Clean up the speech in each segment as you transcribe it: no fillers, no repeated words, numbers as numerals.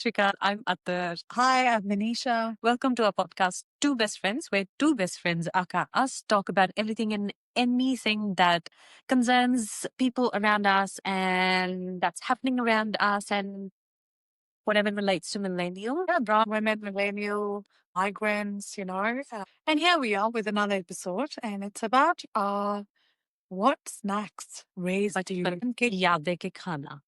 Shrikant. I'm Atar. Hi, I'm Manisha. Welcome to our podcast, Two Best Friends, where two best friends, aka us, talk about everything and anything that concerns people around us and that's happening around us and whatever relates to millennial. Yeah, brown women, millennial, migrants, And here we are with another episode, and it's about what snacks raised you. बचपन के यादें के खाना.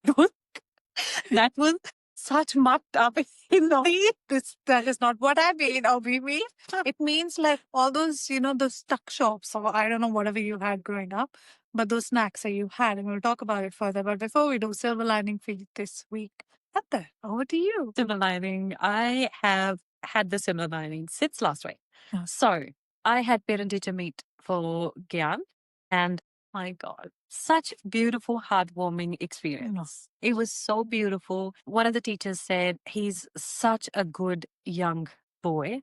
That was such mucked up. That is not what I mean or we mean. It means like all those, those stuck shops or I don't know, whatever you had growing up, but those snacks that you had, and we'll talk about it further. But before we do, silver lining for you this week. Heather, over to you. Silver lining. I have had the silver lining since last week. Oh. So I had parent teacher meet for Gyan, and my God, such beautiful, heartwarming experience. It was so beautiful. One of the teachers said he's such a good young boy.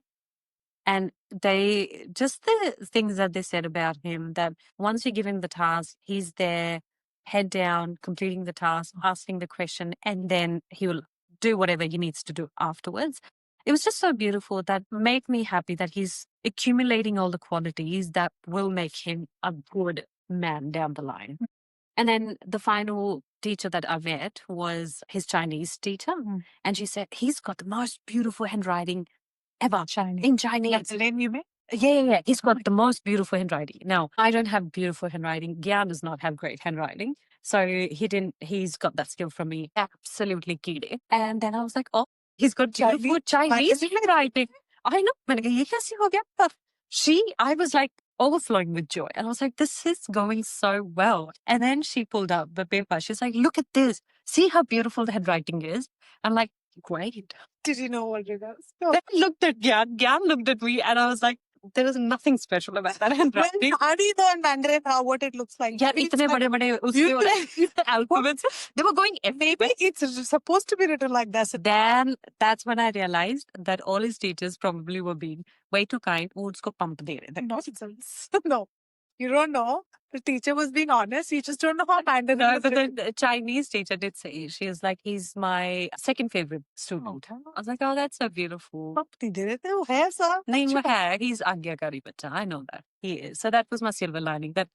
And they just the things that they said about him, that once you give him the task, he's there, head down, completing the task, asking the question, and then he will do whatever he needs to do afterwards. It was just so beautiful that made me happy that he's accumulating all the qualities that will make him a good man down the line. And then the final teacher that I met was his Chinese teacher. And she said, he's got the most beautiful handwriting ever Chinese. in Chinese. That's the name you made? Yeah. He's got the most beautiful handwriting. Now, I don't have beautiful handwriting. Gyan does not have great handwriting. So he's got that skill from me. Absolutely keyed it. And then I was like, oh, he's got beautiful Chinese handwriting. I know. मैंने कहा, ये कैसे हो गया? I was like overflowing with joy. And I was like, this is going so well. And then she pulled out the paper. She's like, look at this. See how beautiful the handwriting is? I'm like, great. Did you know what it was? Then I looked at Gyan. Gyan looked at me and I was like, there is nothing special about that handwriting. How do you know in Mandarin what it looks like? Yeah, इतने बड़े-बड़े उसके alphabets. They were going everywhere. Maybe it's supposed to be written like that. Then that's when I realized that all his teachers probably were being way too kind. वो उसको pump दे रहे थे. Nonsense. No, you don't know. The teacher was being honest. You just don't know how Mandarin No, is but written. the Chinese teacher did say, she was like, he's my second favorite student. I was like, oh, that's so beautiful. Pump नहीं दे रहे थे, वो है सब. नहीं, वो है. He's आज्ञाकारी बच्चा. I know that. He is. So that was my silver lining. That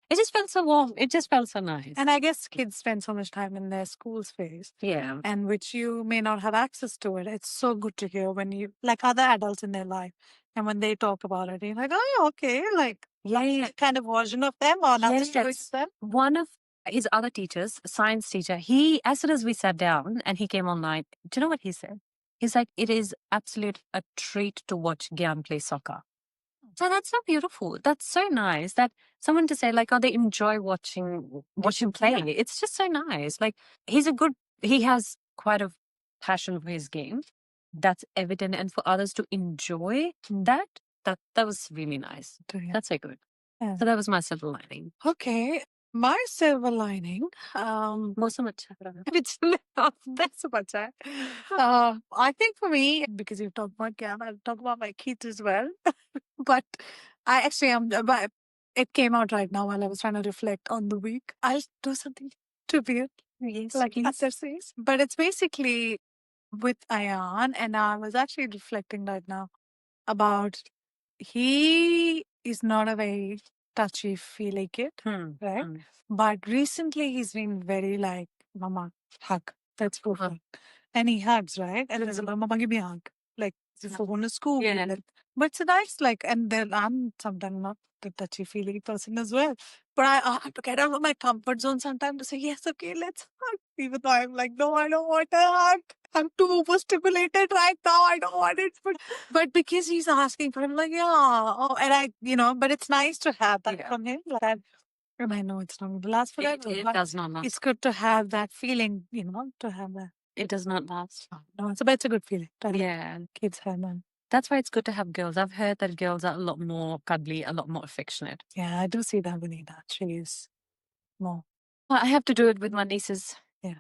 it just felt so warm. It just felt so nice. And I guess kids spend so much time in their school space, Yeah. and which you may not have access to it. It's so good to hear when you, like other adults in their life, and when they talk about it, you're like, oh, yeah, okay, like Yeah. kind of version of them or nothing to do Yes. with them. One of his other teachers, science teacher, he, as soon as we sat down and he came online, do you know what he said? He's like, it is absolute a treat to watch Gyan play soccer. So that's so beautiful. That's so nice that someone to say like, oh, they enjoy watch him play. Yeah. It's just so nice. Like he has quite a passion for his game. That's evident. And for others to enjoy that was really nice. Yeah. That's so good. Yeah. So that was my silver lining. Okay. My silver lining, मौसम अच्छा रहा. that's so much. I think for me, because you've talked about Gam, I'll talk about my kids as well. But I actually am. But it came out right now while I was trying to reflect on the week. I'll do something trivial, Yes, like please. Atar says. But it's basically with Ayan, and I was actually reflecting right now about he is not a very touchy feely kid, right? But recently he's been very like, Mama, hug. That's perfect. And he hugs, right? And there's a Mama, give me a hug. Like, if I want to school. Yeah. But it's nice, like, and then I'm sometimes not the touchy feely person as well. But I have to get out of my comfort zone sometimes to say, yes, okay, let's hug. Even though I'm like, no, I don't want a hug. I'm too overstimulated right now. I don't want it. But because he's asking for him, like, yeah. Oh, and I, but it's nice to have that from him. Like that. And I know it's not going to last forever. It but does not last. it's good to have that feeling, to have that. It does not last. No, it's a good feeling. To have Yeah. kids have that. That's why it's good to have girls. I've heard that girls are a lot more cuddly, a lot more affectionate. Yeah, I do see that Vanita. She is more. Well, I have to do it with my nieces. Yeah.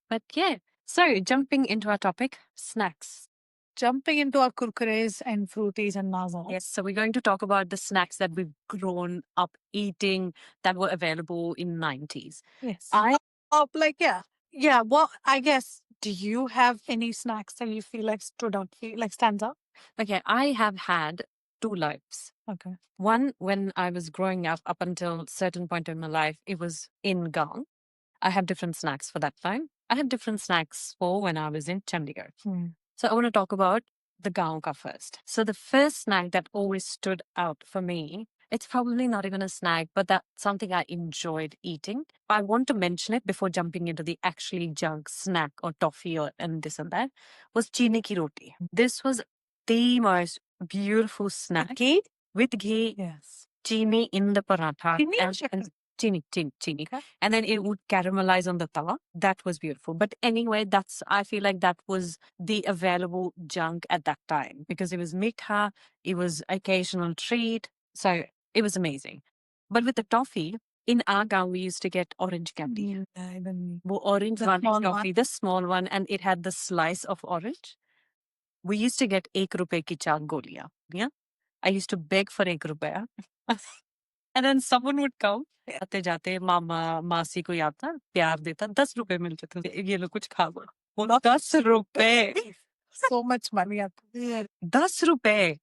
But yeah. So jumping into our topic, snacks. Jumping into our kurkures and fruities and mazas. Yes. So we're going to talk about the snacks that we've grown up eating that were available in 90s. Yes. Well, I guess Do you have any snacks that you feel like stood out, like stands out? Okay, I have had two lives. Okay. One, when I was growing up until a certain point in my life, it was in Gaon. I have different snacks for that time. I have different snacks for when I was in Chandigarh. So I want to talk about the Gaon ka first. So the first snack that always stood out for me, it's probably not even a snack, but that's something I enjoyed eating. I want to mention it before jumping into the actually junk snack or toffee or and this and that, was chini ki roti. This was the most beautiful snack Ghee? with ghee, Yes. chini in the paratha, Chini or and shakar? chini. Okay. And then it would caramelize on the tawa. That was beautiful. But anyway, I feel like that was the available junk at that time because it was mitha, it was occasional treat. So it was amazing. But with the toffee, in our gaon, we used to get orange candy. Wo orange The one small toffee, the small one, and it had the slice of orange. We used to get 1 rupee ki 4 goliyan. Yeah. I used to beg for 1 rupaya. And then someone would come. आते जाते मामा मासी कोई आता प्यार देता 10 रुपए मिलते थे ये लो कुछ खा लो वो 10 रुपए So much money. 10 रुपए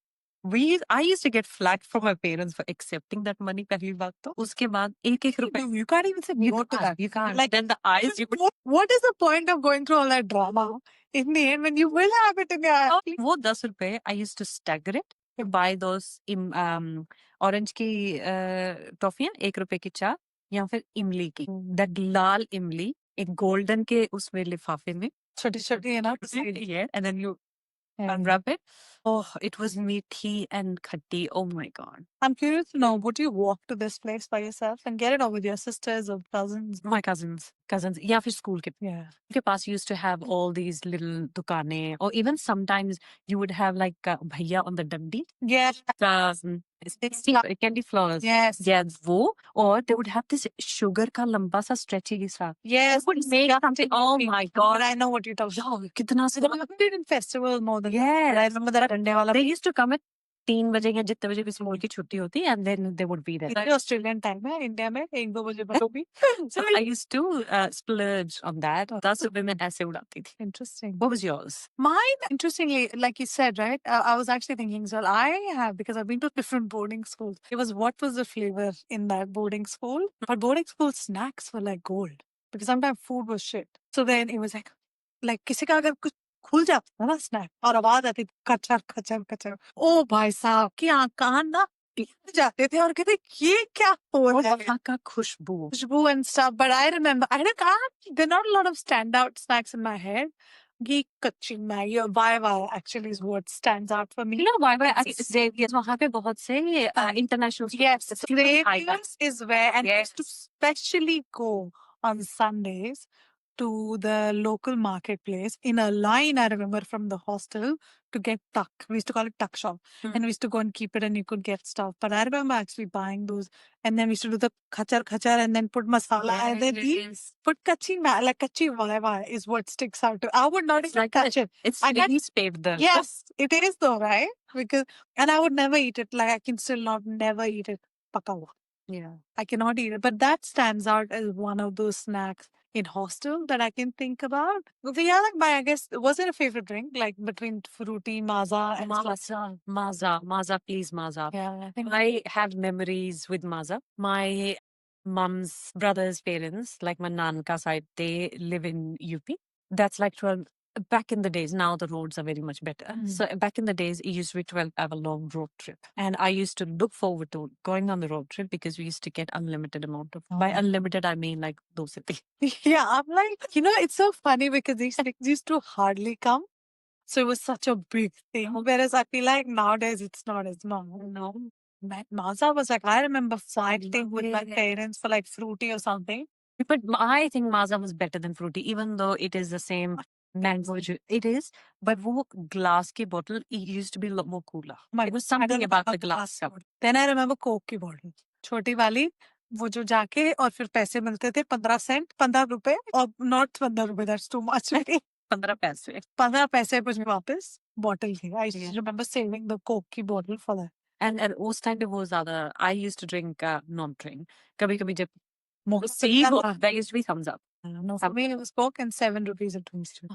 I used to get flack from my parents for accepting that money पहली बात तो उसके बाद एक एक रुपए You can't even say no to that. you can't Like, then the eyes you what is the point of going through all that drama in the end when you will have it in your hand? वो 10 रुपए I used to stagger it to buy those orange की टॉफियां 1 रुपए की 4 या फिर इमली की that लाल इमली एक गोल्डन के उसमें लिफाफे में छोटी छोटी है ना and then you unwrap it. Oh, it was meaty and khatti. Oh my god. I'm curious to know, would you walk to this place by yourself and get it, or with your sisters or cousins? My cousins. या फिर school के Yeah. के पास used to have all these little दुकानें, or even sometimes you would have like bhaiya on the dandi. Yes. Candy flowers. Yes. Yes, वो, or they would have this sugar का लंबा सा stretchy सा. Yes. Would make something. Oh my god. But I know what you're talking about. Yo, कितना So they did in festival more than Yes. But I remember that Sunday wala. They used to come at 3 बजे या जितने बजे भी school की छुट्टी होती and then they would be there. इतने Australian time है इंडिया में 1-2 बजे बस भी. So I used to splurge on that. 10 रुपए में ऐसे उड़ाती थी. Interesting. What was yours? Mine, interestingly, like you said, right? I was actually thinking, so I have, because I've been to different boarding schools. It was what was the flavor in that boarding school? But boarding school snacks were like gold because sometimes food was shit. So then it was like किसी का अगर कुछ खुल जाता था ना snack और आवाज आती थी कचर कचर कचर ओ भाई साहब की कान ना पिघल जाते थे और कहते ये क्या हो रहा है का खुशबू. and stuff. But I remember, there are not a lot of standout snacks in my head. Ghee kachi Maggi or Viva actually is what stands out for me. You know why? Xavier's वहाँ पे बहुत से international. Yes, Xavier's Xavier's is where, and I Yes. used to specially go on Sundays to the local marketplace in a line, I remember, from the hostel to get tuck. We used to call it tuck shop. And we used to go and keep it and you could get stuff. But I remember actually buying those and then we used to do the khachar and then put masala and then put like kachi vaiva is what sticks out. I would not even touch it. It's I can't- least favorite. Yes, it is though, right? Because and I would never eat it. Like I can still never eat it. Paka hua. Yeah. I cannot eat it. But that stands out as one of those snacks in hostel that I can think about. The other, I guess, was it a favorite drink? Like between fruity, maza, and Maza, please, Maza. yeah, I think I have memories with Maza. My mom's brother's parents, like my nanka side, they live in UP. That's like 12. Back in the days, now the roads are very much better. So back in the days, it used to be 12-hour long road trip. And I used to look forward to going on the road trip because we used to get unlimited amount of. By unlimited, I mean like those. yeah, I'm like, it's so funny because these things used to hardly come. So it was such a big thing. Whereas I feel like nowadays it's not as normal. No. Maza was like, I remember fighting with my parents for like fruity or something. But I think Maza was better than fruity, even though it is the same mango. It is, but वो glass की bottle, it used to be a lot more cooler. It was something about the glass cup. Then I remember Coke की bottle. छोटी वाली वो जो जाके और फिर पैसे मिलते थे 15 सेंट 15 रुपए और not 15 रुपए that's too much 15 पैसे 15 पैसे मुझे वापस बॉटल की I just remember saving the Coke की bottle for that. And उस time पे वो ज़्यादा I used to drink non-drink. कभी-कभी जब See, there used to be thumbs up. no, for me it was Coke and 7 rupees at Winston.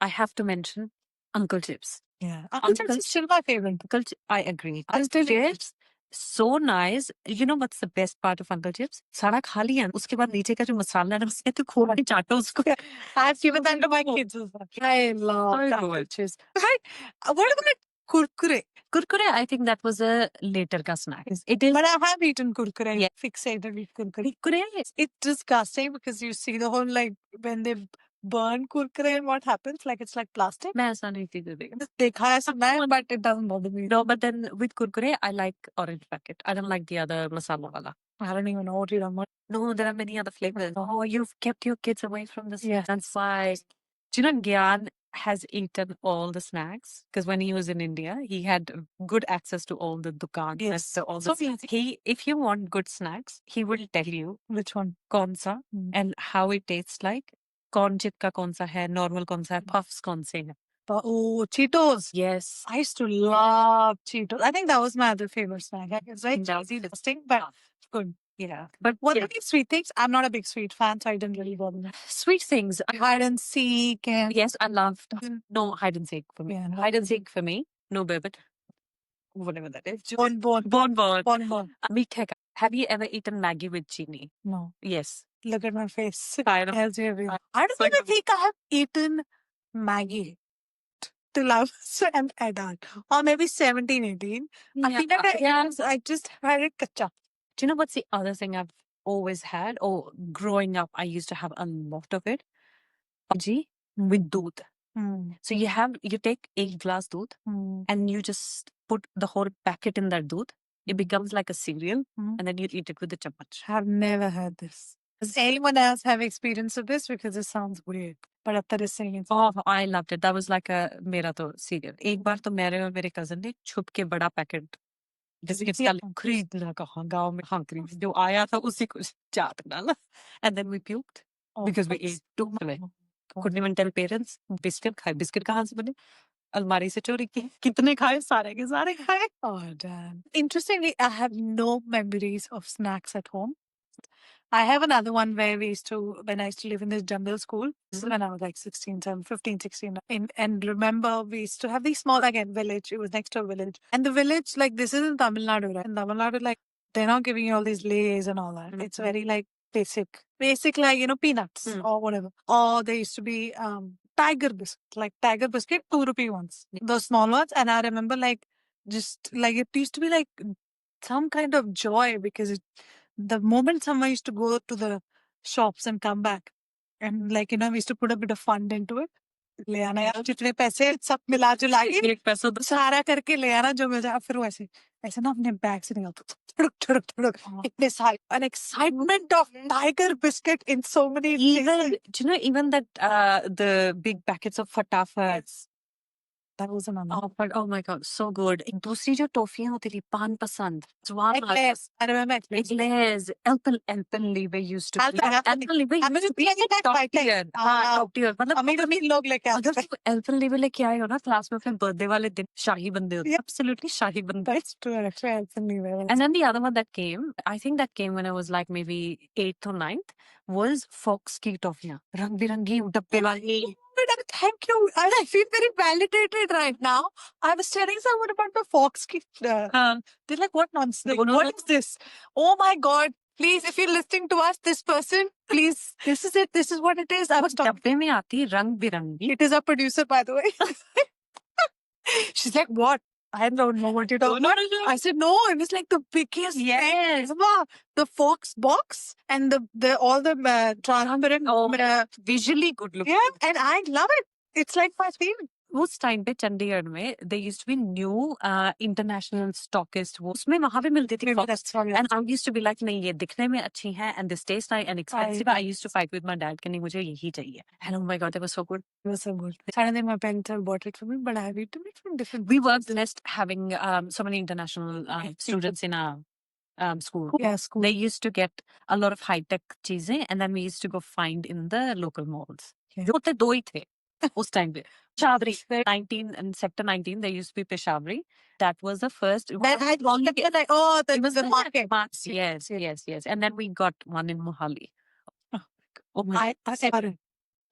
I have to mention Uncle Chips. Yeah. Uncle Chips is still my favorite. I agree. I still eat it. Chips, so nice. You know what's the best part of Uncle Chips? सारा खा लिया उसके बाद नीचे का जो मसाला है ना उसमें तो खूब नहीं चाटो उसको. I've given that to my kids as well. I love So Uncle good. Chips. Right? What about Kurkure? Kurkure, I think that was a later ka snack. It is. But I have eaten Kurkure. Yeah. Fixated with Kurkure. Kurkure. It's disgusting because you see the whole like when they burn Kurkure and what happens, like it's like plastic. मैं ऐसा नहीं थी दीदी. देखा है सुना है, but it doesn't bother me. No, but then with Kurkure, I like orange packet. I don't like the other masala wala. I don't even know what you're talking about. No, there are many other flavors. Oh, you've kept your kids away from this. Yeah. That's why. Do you know Gyan has eaten all the snacks? Because when he was in India, he had good access to all the dukans. Yes. So all So the if you want good snacks, he will tell you Which one? kaun sa Mm. and how it tastes like. Kaun chip ka kaun sa hai, normal kaun sa hai, puffs kaun se hai. Oh, Cheetos. Yes. I used to love Cheetos. I think that was my other favorite snack. It's very cheesy, disgusting, but good. Yeah. But What about these sweet things? I'm not a big sweet fan, so I didn't really bother me. sweet things. Hide and seek and Yes, I loved. No hide and seek for me. Yeah, no. Hide and seek for me. No bourbon. Whatever that is. bon. Bonbon. Meethe ka. Have you ever eaten Maggie with chini? No. Yes. Look at my face. Kind of. I don't even think I have eaten Maggie till I was an adult. Or maybe 17, 18. I think that I just had it kacha. Do you know what's the other thing I've always had? Or growing up, I used to have a lot of it. Bhaji with doodh. So you take 8 glass doodh and you just put the whole packet in that doodh. It becomes like a cereal and then you eat it with the chammach. I've never had this. Does anyone else have experience of this? Because it sounds weird. But after this saying Oh, I loved it. That was like a मेरा तो cereal. एक बार तो मेरे और मेरे cousin ने छुप के बड़ा पैकेट बिस्किट्स का खरीदना कहा गांव में हाँ खरीद जो आया था उसी को चाट डाला and then we puked because we ate too much. Couldn't even tell parents. Biscuit खाए बिस्किट कहाँ से बने अलमारी से चोरी की कितने खाए सारे के सारे खाए. Oh damn. Interestingly, I have no memories of snacks at home. I have another one where when I used to live in this jungle school, this is when I was like 16, 15, 16. And remember, we used to have these small, again, village. It was next to a village. And the village, like, this is in Tamil Nadu, right? In Tamil Nadu, like, they're not giving you all these lays and all that. It's very, like, basic, like, peanuts or whatever. Or there used to be tiger biscuit, 2 rupee ones. Those small ones. And I remember, like, just, like, it used to be, like, some kind of joy because the moment someone used to go to the shops and come back and like we used to put a bit of fund into it ले आना यार जितने पैसे सब मिला जुला के एक पैसा तो सारा करके ले आना जो मिल जाए फिर वो ऐसे ऐसे ना अपने बैग से निकालते थुड़क इतने सारे an excitement of tiger biscuit in so many even do you know even that the big packets of fatafats. That was another. Oh my god, so good. एक दूसरी जो टॉफियां होती थी पान पसंद. Eclairs. I remember Eclairs. Alpenlibe used to be. Alpenlibe used to be top tier. हाँ, top tier. मतलब अमीर लोग लेके आते अगर तुम Alpenlibe लेके आए हो ना क्लास में अपने बर्थडे वाले दिन शाही बंदे होते. Absolutely शाही बंदे. That's true. Actually, Alpenlibe. And then the other one that came, I think that came when I was like maybe 8th or 9th, was Fox की टॉफियां. रंग बिरंगी डब्बे वाली. Thank you. I feel very validated right now. I was telling someone about the Fox kit. They're like, what nonsense? Like, what is this? Oh my God. Please, if you're listening to us, this person, please, this is it. This is what it is. I was talking. डब्बे में आती रंग बिरंगी. It is a producer, by the way. She's like, what? I don't know what you're talking about. I said, no, it was like the biggest. Yes. The Fox box and all the transparent. Visually good looking. Yeah, and I love it. It's like my favorite. उस time पे चंडीगढ़ में there used to be new international stockist वो उसमें वहाँ पे मिलती थी Fox and I used to be like नहीं ये दिखने में अच्छी है and this tastes nice and expensive. I used to fight with my dad कि नहीं मुझे यही चाहिए and oh my god it was so good. It was so good. I don't think my parents have bought it for me, but I have eaten it from different. We were blessed having so many international students in our school. Yeah, school. They used to get a lot of high tech चीजें and then we used to go find in the local malls. जो थे दो ही थे उस time पे. Peshavri, 19 and Sector 19, there used to be Peshavri. That was the first. That had long like, oh, it was the market. Yes. And then we got one in Mohali. Oh my I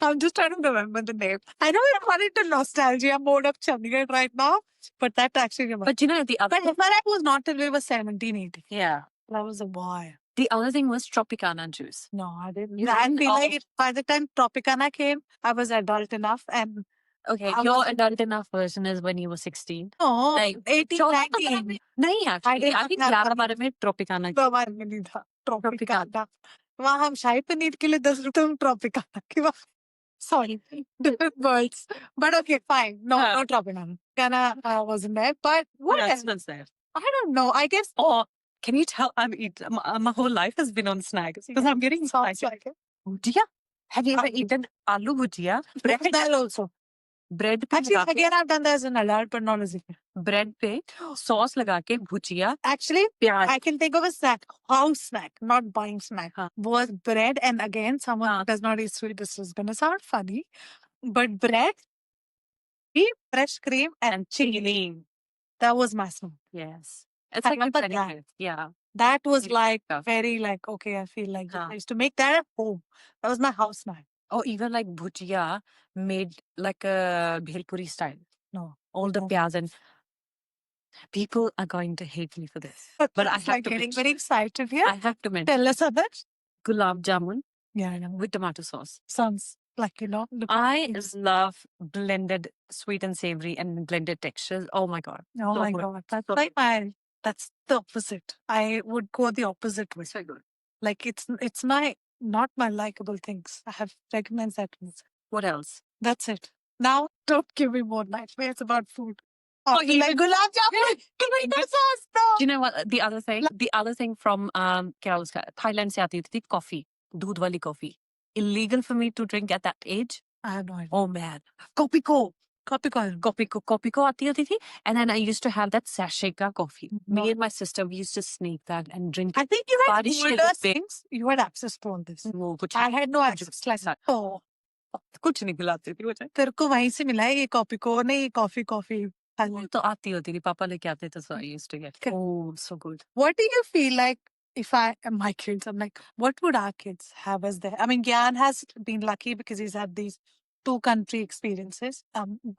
I'm just trying to remember the name. I know we're going into nostalgia mode of Chandigarh right now, but that actually reminds. But you know, the other, But FRI was not till we were 17, 18. yeah, That was a boy. the other thing was Tropicana juice. No, I didn't. You I didn't? feel Oh. like by the time Tropicana came, I was adult enough and Okay, I your was- adult enough version is when you were 16. no, Like, 18, 19. नहीं I actually, didn't I think have 11 money. बारे में Tropicana तो हमारे में नहीं था Tropicana वहाँ हम शाही पनीर के लिए 10 रुपए तुम ट्रॉपिकाना की बात sorry different words but okay fine no हाँ. no Tropicana Kana wasn't there but what What else? else was there? I don't know I guess Oh, can you tell my whole life has been on snacks because I'm getting sounds excited. like it Bhujia? Have you ever Aloo. eaten aloo bhujia? bread Bread, that also bread पे actually लगा के, again I've done that as an adult but not as a kid bread पे sauce लगा के भुजिया actually प्याज. I can think of a snack house snack not buying snack हाँ. was bread and again someone हाँ. who does not eat sweet this is gonna sound funny but bread fresh cream and chili. That was my snack. Yes. It's I like remember very that. good. Yeah. That was Really like stuff. very like okay. I feel like Huh. I used to make that at home. That was my house snack. Or even like bhujia made like a bhelpuri style. No, All the no. pyaz and people are going to hate me for this. But I it's have like to getting mention. very excited here. I have to mention Tell us about gulab jamun yeah, I know. with tomato sauce. Sounds like the I things. love blended sweet and savory and blended textures. Oh my god. Oh so my good. god, that's So like my that's the opposite. I would go the opposite way. So good. Like it's my not my likable things. I have recognized that. What else? That's it. Now, don't give me more nightmares about food. Oh, After like gulab jamun, tomato sauce, no. Do you know what the other thing? The other thing from क्या उसका Thailand से आती थी coffee, दूध वाली coffee. Illegal for me to drink at that age. I have no idea. Oh man, Kopiko. Kopiko आती होती थी, and then I used to have that sachet का coffee. No. Me and my sister, we used to sneak that and drink. I think you had Barish के older दिन पे things. You had access to all this. वो कुछ I had no access. Like, oh, कुछ नहीं खिलाती थी मुझे. तेरे को वहीं से मिला है ये कॉफी को नहीं कॉफी वो तो आती होती थी, पापा लेके आते थे, so I used to get. Okay. Oh, so good. What do you feel like if I am my kids? I'm like, what would our kids have as their? I mean, Gyan has been lucky because he's had these 2 country experiences.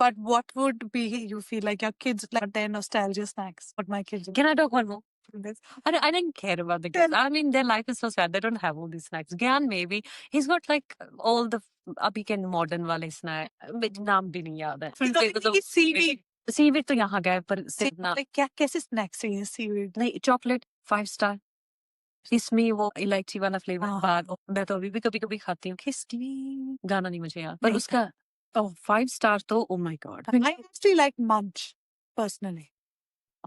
But what would be you feel like your kids like their nostalgia snacks? What my kids Can I talk one more? this? I didn't care about the kids. I mean, their life is so sad. They don't have all these snacks. Gyan maybe. He's got like all the अभी के modern वाले snack. which नाम भी नहीं याद है. Because seaweed. Seaweed तो यहाँ गए पर सिर्फ ना. Like क्या कैसे snacks चाहिए seaweed? नहीं chocolate 5 star. इसमें वो इलायची वाला फ्लेवर हाँ। बाद मैं तो अभी भी कभी कभी खाती हूँ. किसकी गाना नहीं मुझे याद पर नहीं। उसका 5 star तो oh my god. I actually like Munch personally.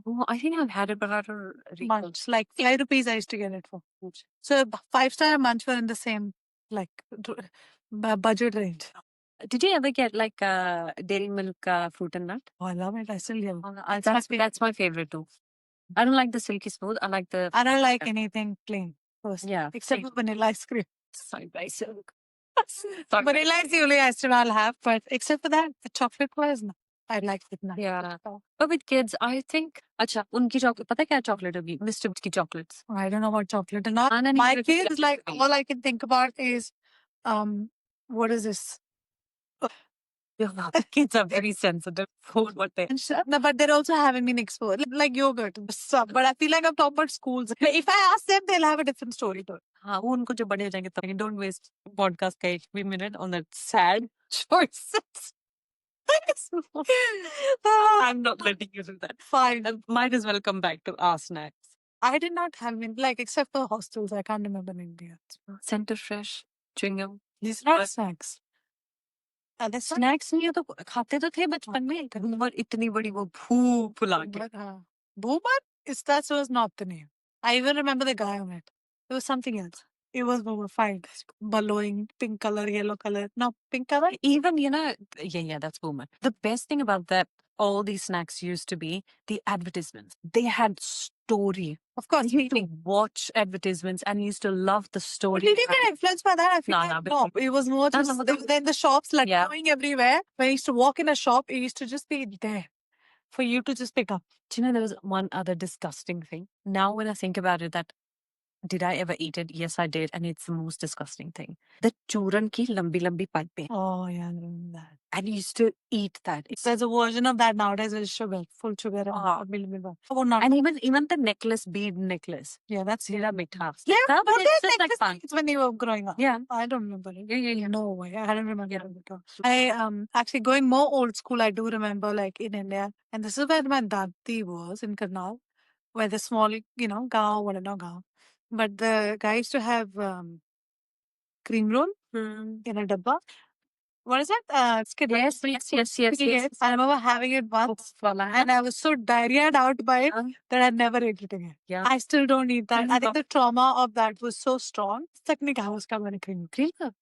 Oh, I think I've had it but I don't recall. Munch, like 5 rupees I used to get it for. So 5-star and Munch were in the same like budget range. Did you ever get like dairy milk fruit and nut? Oh, I love it. I still get it. That's my favorite too. I don't like the silky smooth. I like the I don't like anything plain. Personally. yeah. Except for vanilla ice cream. Sorry, silk. Vanilla is the only ice cream I'll have. But except for that, the chocolate was no. I like it now. Yeah. But with kids, I think अच्छा उनकी chocolate पता है क्या chocolate होगी? Mr. की chocolates. I don't know about chocolate or not. हाँ, नहीं, My नहीं, kids, like, नहीं. all I can think about is, what is this? Kids are very sensitive for what they. No, but they're also having been exposed, like yogurt and stuff. But I feel like I'm talking about schools. If I ask them, they'll have a different story to it. हाँ वो उनको जब बड़े हो जाएंगे तब don't waste podcast का एक भी minute on that sad choices. I'm not letting you do that. Fine. Might as well come back to our snacks. I did not have any, like, except for hostels. I can't remember in India. Center fresh, chewing gum. These are not snacks. Are snacks नहीं है तो खाते तो थे बचपन में पर इतनी बड़ी वो भूख फुला के Boomer? That was not the name. I even remember the guy on it. It was something else. It was Boomer. Fine. Ballowing, pink color, yellow color. No, pink color. even yeah that's boomer. The best thing about that all these snacks used to be the advertisements. They had story. Of course. You used to watch advertisements and you used to love the story. Did you get influenced by that? I feel No, like no, no. It was more No, just no, but- then the shops like Yeah. going everywhere. When I used to walk in a shop, it used to just be there for you to just pick up. Do you know there was one other disgusting thing? Now when I think about it, that Did I ever eat it? Yes, I did. And it's the most disgusting thing. The churan ki lambi lambi pipes. Oh, yeah, I remember that. And you used to eat that. There's a version of that nowadays with sugar, full sugar. And Ah. Oh, not. And even the necklace, bead necklace. Yeah, that's Sila mitha. Yeah, But what it's is just like necklace fun. it's when you were growing up. Yeah. I don't remember it. Yeah. No way. I don't remember Yeah. it at all. I actually going more old school, I do remember like in India. And this is where my dadi was in Karnal, where the small, gaon, whatever, not gaon. But the guy used to have cream roll in a dabba. What is that? Skid roll. Yes. I remember having it once and I was so diarrheaed out by it that I never ate it again. Yeah. I still don't eat that. I think the trauma of that was so strong. तक नहीं खाया उसका मैंने cream. Cream puff?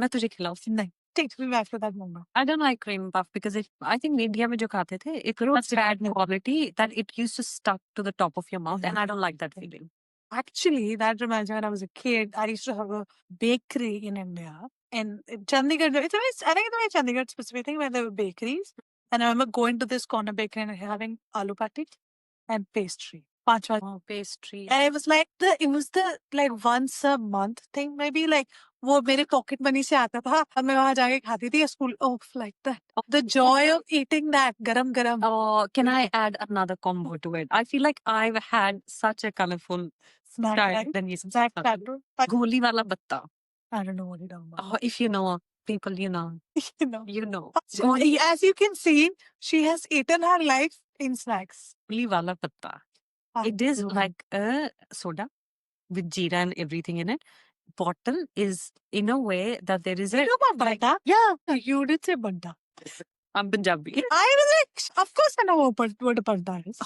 मैं तुझे खिलाऊं. नहीं. Takes me back to that moment. I don't like cream puff because I think India में जो खाते थे, it was bad quality that it used to stuck to the top of your mouth, and I don't like that feeling. Actually, that reminds me when I was a kid, I used to have a bakery in India. And in Chandigarh, I think it's a Chandigarh specific thing where there were bakeries. And I remember going to this corner bakery and having aloo patty and pastry. Oh, pastry. And it was the like once a month thing, maybe like वो मेरे pocket money से आता था और मैं वहाँ जाके खाती थी school. Oh, like that. The joy of eating that garam garam. Oh, can I add another combo to it? I feel like I've had such a colorful Snack. time. Then you Snack platter. Goli wala batta. I don't know what you're talking about. Oh, if you know, people, you know. You know. Oh, As you can see, she has eaten her life in snacks. Goli wala batta. It is like a soda with jeera and everything in it. Bottle is in a way that there is a. Banta? Yeah. You did say banta. I'm Punjabi. I was like, of course I know what a banta is.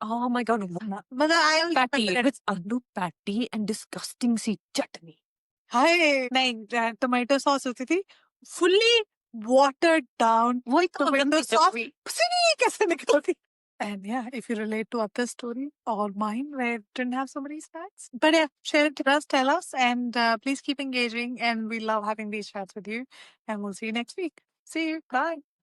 Oh my god. But I Patty. It's aloo patty and disgusting C chutney. Hi. नहीं, tomato sauce होती थी. Fully watered down. वही tomato sauce. पसीने कैसे निकलती? And yeah, if you relate to other story or mine where it didn't have so many snacks. But yeah, share it with us, tell us, and please keep engaging. And we love having these chats with you. And we'll see you next week. See you. Bye.